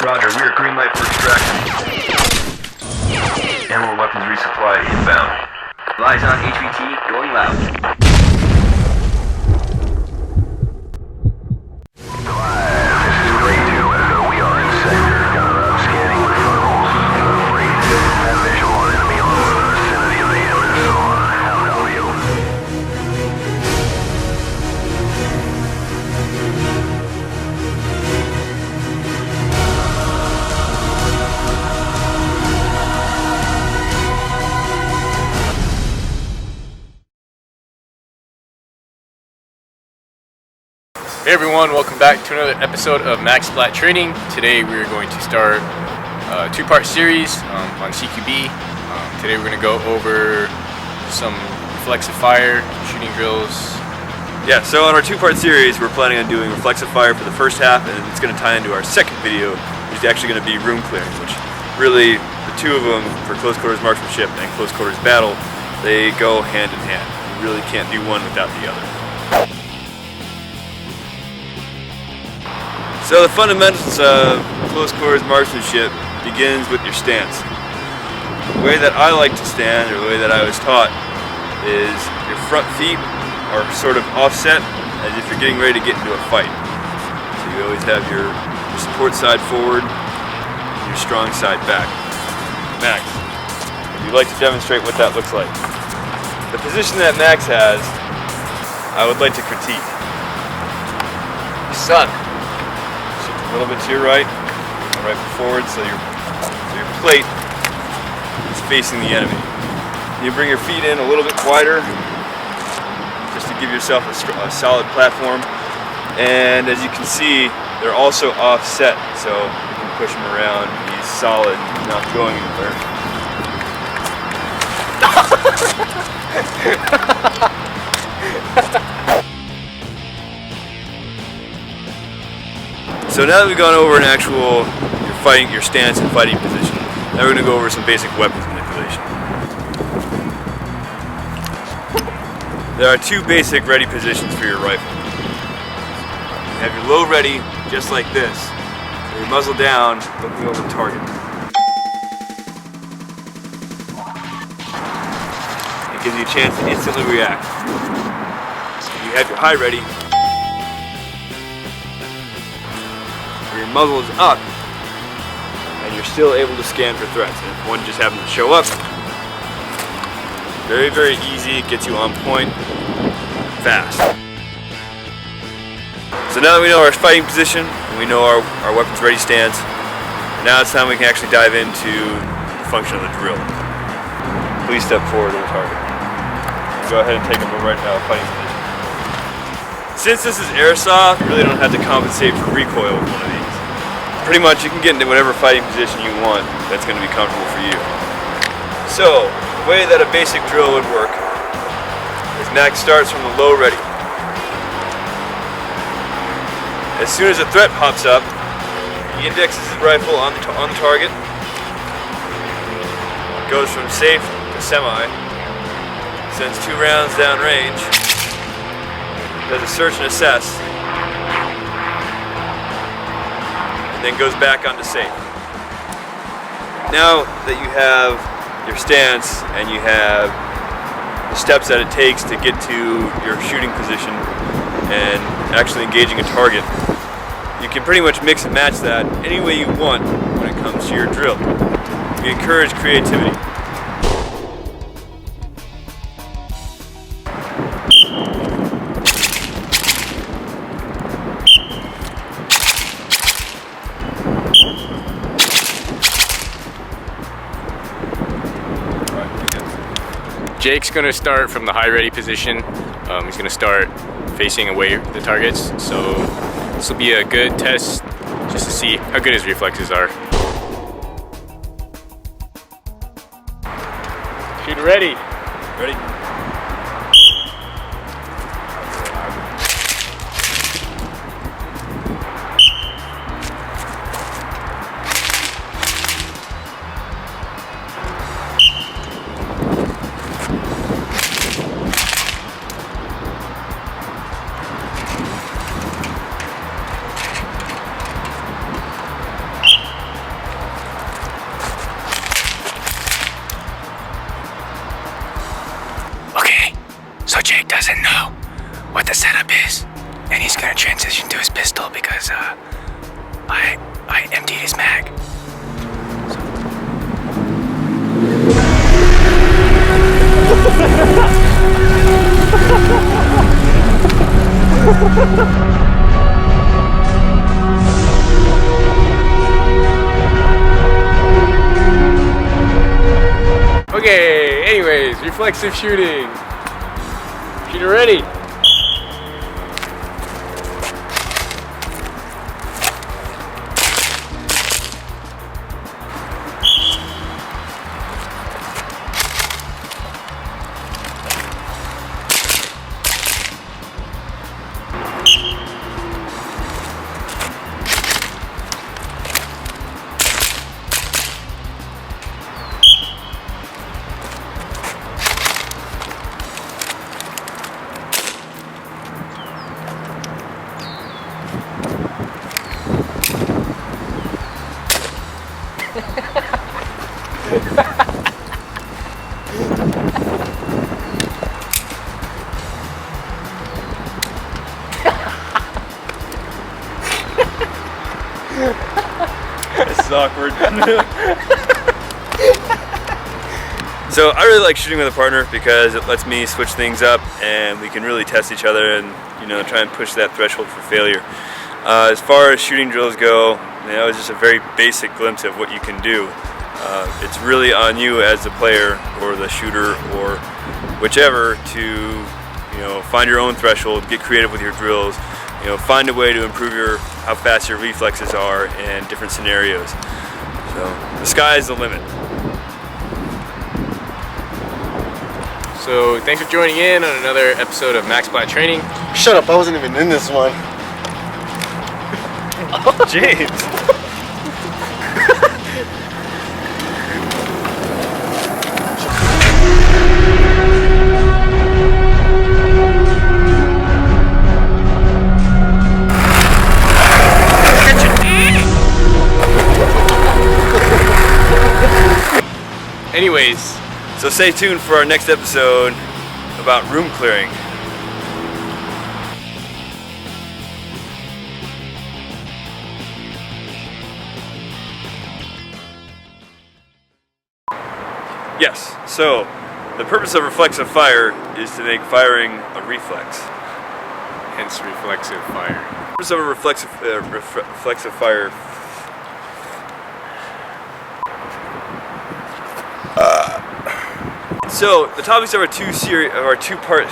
Roger, we are green light for extraction. Ammo weapons resupply inbound. Lies on HVT, going loud. Hey everyone, welcome back to another episode of MaxSplat Training. Today we are going to start a two-part series on CQB. Today we're going to go over some reflexive fire, shooting drills. Yeah, so on our two-part series we're planning on doing reflexive fire for the first half, and it's going to tie into our second video, which is actually going to be room clearing, which really, the two of them, for close quarters marksmanship and close quarters battle, they go hand in hand. You really can't do one without the other. So the fundamentals of close quarters marksmanship begins with your stance. The way that I like to stand, or the way that I was taught, is your front feet are sort of offset as if you're getting ready to get into a fight. So you always have your support side forward and your strong side back. Max, if you'd like to demonstrate what that looks like. The position that Max has, I would like to critique. You suck. A little bit to your right, right forward, so your plate is facing the enemy. You bring your feet in a little bit wider, just to give yourself a solid platform. And as you can see, they're also offset, so you can push them around. He's solid, not going anywhere. So now that we've gone over your stance and fighting position, now we're going to go over some basic weapons manipulation. There are two basic ready positions for your rifle. You have your low ready, just like this, with your muzzle down, looking over the target. It gives you a chance to instantly react. You have your high ready, your muzzle is up, and you're still able to scan for threats. And if one just happens to show up, very, very easy, it gets you on point, fast. So now that we know our fighting position, and we know our weapons ready stance, now it's time we can actually dive into the function of the drill. Please step forward to the target. Go ahead and take up a fighting position. Since this is Airsoft, you really don't have to compensate for recoil with one of these. Pretty much you can get into whatever fighting position you want that's going to be comfortable for you. So, the way that a basic drill would work is Max starts from the low ready. As soon as a threat pops up, he indexes his rifle on the target, goes from safe to semi, sends 2 rounds down range, does a search and assess, and then goes back onto safe. Now that you have your stance and you have the steps that it takes to get to your shooting position and actually engaging a target, you can pretty much mix and match that any way you want when it comes to your drill. We encourage creativity. Jake's going to start from the high ready position. He's going to start facing away the targets. So this will be a good test just to see how good his reflexes are. Shoot ready. Ready? doesn't know what the setup is, and he's gonna transition to his pistol because I emptied his mag. Okay, anyways, reflexive shooting. Shooter ready. This is awkward. So I really like shooting with a partner because it lets me switch things up and we can really test each other and, you know, try and push that threshold for failure. As far as shooting drills go, that was just a very basic glimpse of what you can do. It's really on you as the player or the shooter or whichever to, you know, find your own threshold, get creative with your drills, you know, find a way to improve how fast your reflexes are in different scenarios. So the sky is the limit. So thanks for joining in on another episode of MaxSplat Training. Shut up, I wasn't even in this one. James. Anyways, So stay tuned for our next episode about room clearing. Yes, so the purpose of reflexive fire is to make firing a reflex. hence reflexive fire. The purpose of a reflexive fire. So the topics of our two-part